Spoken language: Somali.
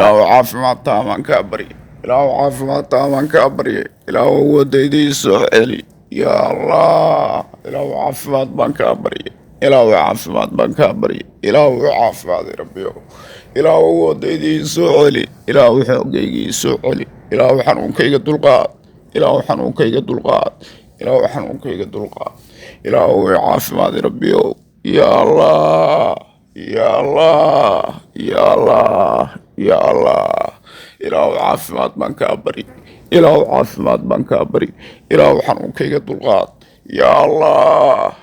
ilaahu caafimaad taamaan kaa barye ilaahu caafimaad taamaan kaa barye ilaahu awooddaydii soo celi yaa allah ilaahu caafimaad baan kaa barye ilaahu caafimaad baan kaa barye ilaahu caafimaad rabbiyow ilaahu awooddaydii soo celi ilaahu xoogaygii soo celi ilaahu xanuunkayga dulqaad ilaahu xanuunkayga dulqaad ilaahu xanuunkayga dulqaad ilaahu caafimaad rabbiyow yaa allah yaa allah yaa allah yaa allah ilaahu caafimaad baan kaa bari ilaahu caafimaad baan kaa bari ilaahu xanuunkayga dulqaad yaa allah